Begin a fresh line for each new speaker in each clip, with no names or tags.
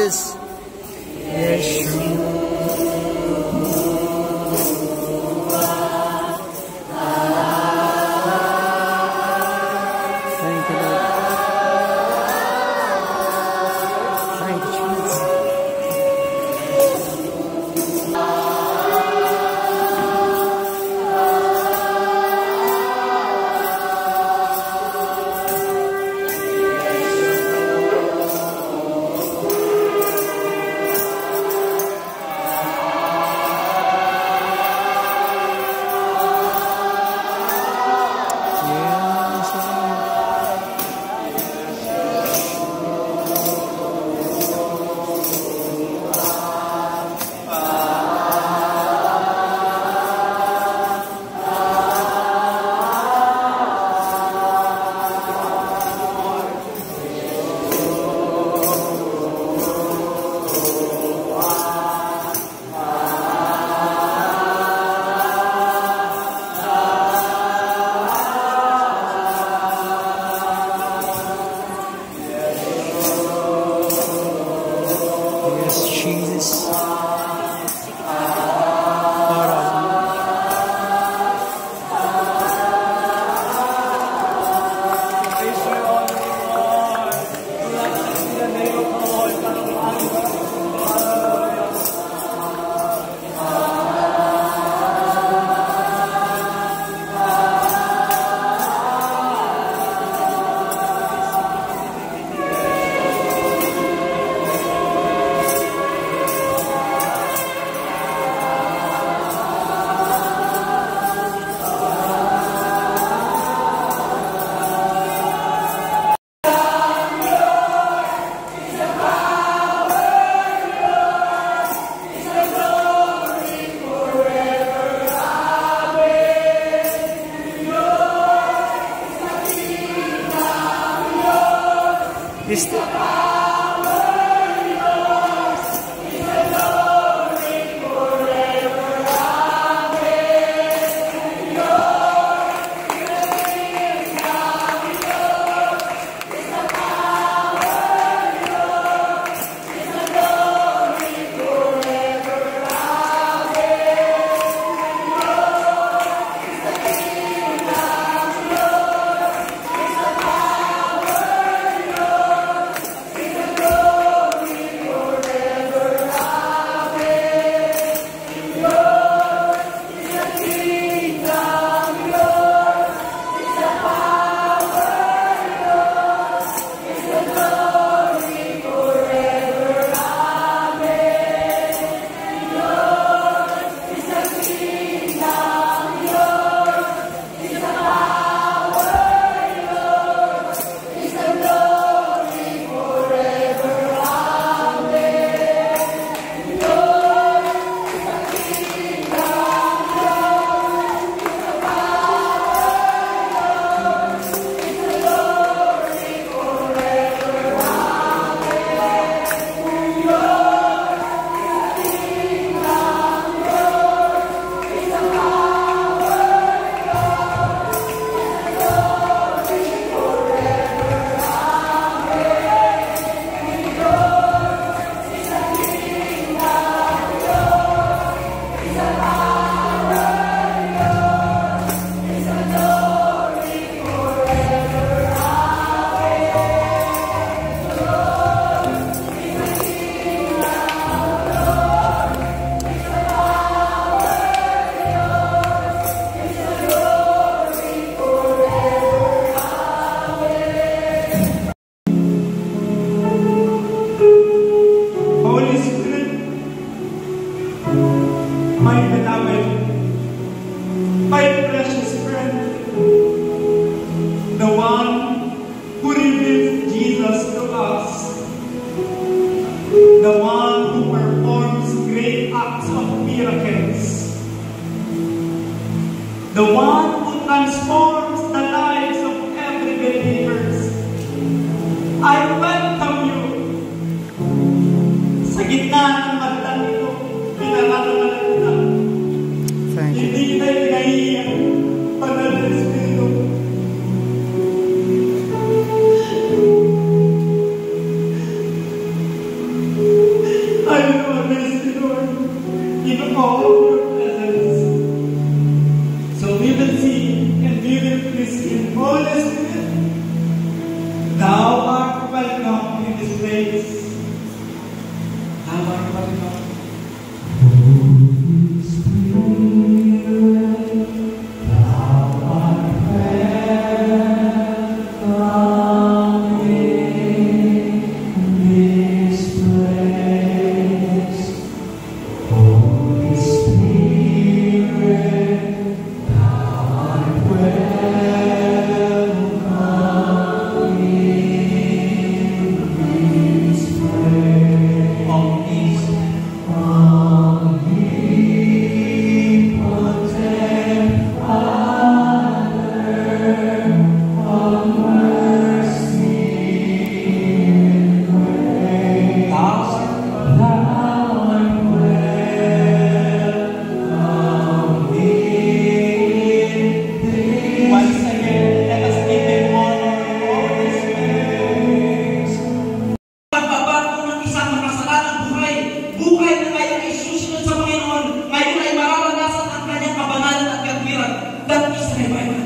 Jesus. Yeshua. Thank you, Lord. Thank you, Jesus.
I will amaze you, Lord, in all your presence. So we will sing and we will praise Him. Holy Spirit, Thou art welcome in this place. Thou art welcome. Holy Spirit, Thou art welcome in this place. Holy Spirit, Thou art welcome in this place. Omnipotent Father of mercy and grace, Thou art welcome in this. Once again, let us give Him honor for His grace. Pagbabago ng isang makasalanang buhay, buhay na ngayon ay susunod sa Panginoon, ngayon ay mararanasan ang kanyang kabanalan at katwiran. That is revival.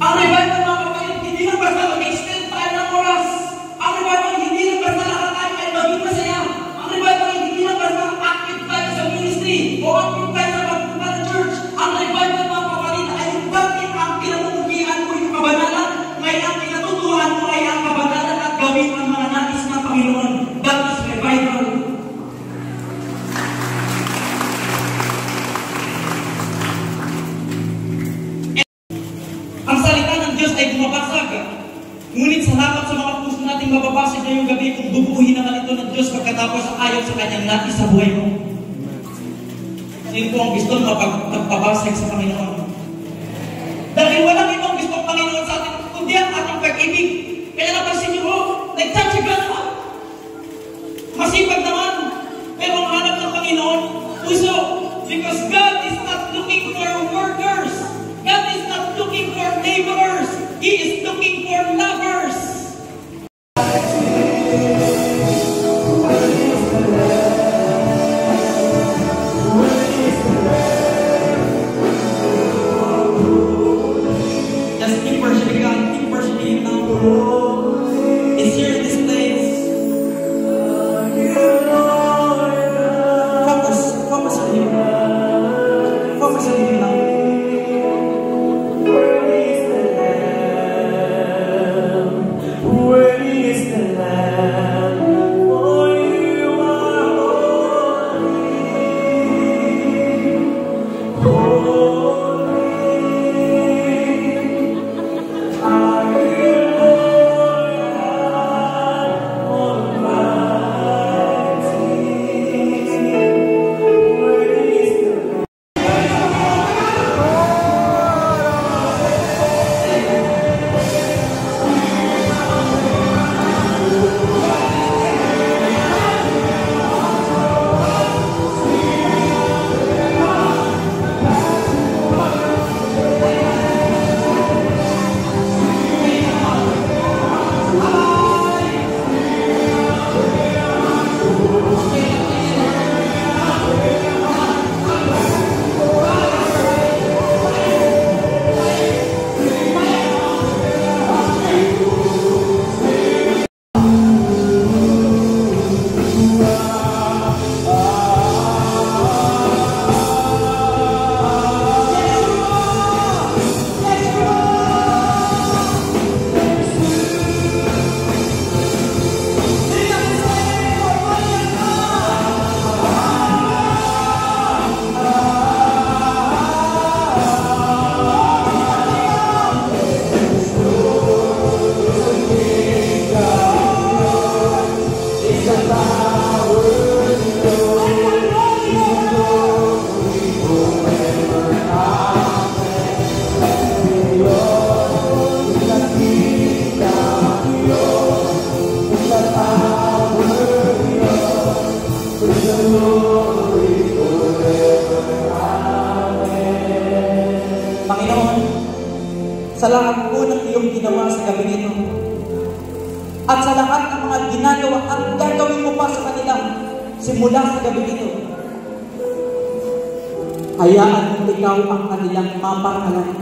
Ang revival, mga kapatid, hindi lang basta mag-extend tayo ng oras. Ang revival, hindi lang basta lahat tayo ay maging masaya. Ang revival, hindi lang basta active tayo sa ministry o active tayo sa pagpunta ng church. Ang revival, mga kapatid, ay yung dati ang pinamumuhian mo yung kabanalan. Ngayon ang pinatutuhan mo ay ang kabanalan at gawin ang mga nais ng Panginoon. That is revival. Ang salita ng Diyos ay bumabasag. Ngunit salamat sa mga puso nating mababasag ngayong gabi kung bubuuhin naman ito ng Diyos pagkatapos ayon sa kanyang nais sa buhay mo. Sino po ang gusto magpabasag sa Panginoon? Dahil walang ibang gusto ang Panginoon sa atin, kundi ang ating pag-ibig. Kaya napansin niyo po, nagtatsaga naman. Masipag naman. Pero ang hanap ng Panginoon, puso. Because God is not looking for workers. God is not looking for laborers. He is looking for lovers. Just keep worshiping God. Keep worshiping Him now. It's here in this place. Focus on Him. Focus on Him now. sa lahat po ng iyong ginawa sa gabi nito. At sa lahat ng mga ginagawa at
Simula sa gabi ito, hayaan mo ikaw ang kanilang mapakalan.